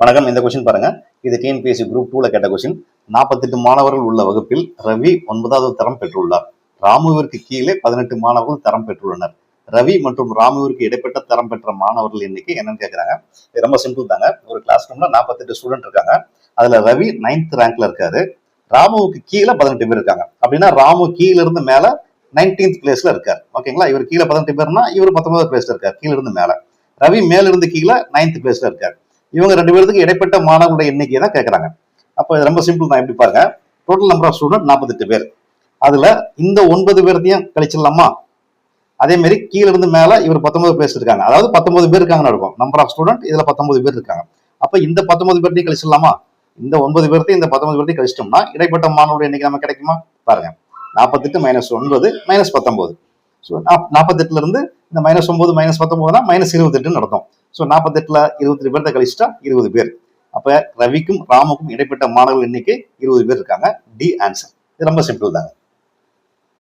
வணக்கம். இந்த கொஸ்டின் பாருங்க. இது டிஎன்பிஎஸ்சி குரூப் 2ல கேட்ட கொஸ்டின். 48 மாணவர்கள் உள்ள வகுப்பில் ரவி 9வது தரம் பெற்றுள்ளார். ராமுவிற்கு கீழே 18 மாணவர்கள் தரம் பெற்றுள்ளனர். ரவி மற்றும் ராமுவிற்கு இடைப்பட்ட தரம் பெற்ற மாணவர்கள் எண்ணிக்கை என்னன்னு கேட்கிறாங்க. இது ரொம்ப சிம்பிள் தாங்க. ஒரு கிளாஸ் ரூம்ல 48 ஸ்டூடெண்ட் இருக்காங்க. அதுல ரவி 9th ரேங்க்ல இருக்காரு. ராமுவுக்கு கீழே 18 பேர் இருக்காங்க. அப்படின்னா ராமு கீழே இருந்து மேல 19th பிளேஸ்ல இருக்காரு. ஓகேங்களா? இவர் கீழே 18 பேர்னா இவர் 19வது பிளேஸ்ல இருக்காரு. கீழே இருந்து மேல. ரவி மேல இருந்து கீழே 9th பிளேஸ்ல இருக்காரு. இவங்க 2 பேருக்கு இடைப்பட்ட மாணவர்களுடைய எண்ணிக்கை தான் கேட்கறாங்க. அப்ப இது ரொம்ப சிம்பிள் தான். எப்படி பாருங்க, டோட்டல் நம்பர் ஆஃப் ஸ்டூடெண்ட் 48 பேர். அதுல இந்த 9 பேர்த்தையும் கழிச்சிடலாமா? அதே மாதிரி கீழ இருந்து மேல இவர் 19 பேர் இருக்காங்க. அதாவது 19 பேர் இருக்காங்கன்னு இருக்கும். நம்பர் ஆஃப் ஸ்டூடெண்ட் இதுல 19 பேர் இருக்காங்க. அப்ப இந்த 19 பேர்த்தையும் கழிச்சிடலாமா? இந்த 9 பேர்த்தையும் இந்த 19 பேர்த்தையும் கழிச்சிட்டோம்னா இடைப்பட்ட மாணவர்களுடைய எண்ணிக்கை நம்ம கிடைக்குமா? பாருங்க, 48 - 9 - 19. ஸோ 48ல இருந்து இந்த -9 - 19 -28 நடத்தும். ஸோ 48ல 22 பேர்த்த கழிச்சுட்டா 20 பேர். அப்ப ரவிக்கும் ராமுக்கும் இடைப்பட்ட மாணவர்கள் எண்ணிக்கை 20 பேர் இருக்காங்க. D answer. இது ரொம்ப சிம்பிள் தாங்க.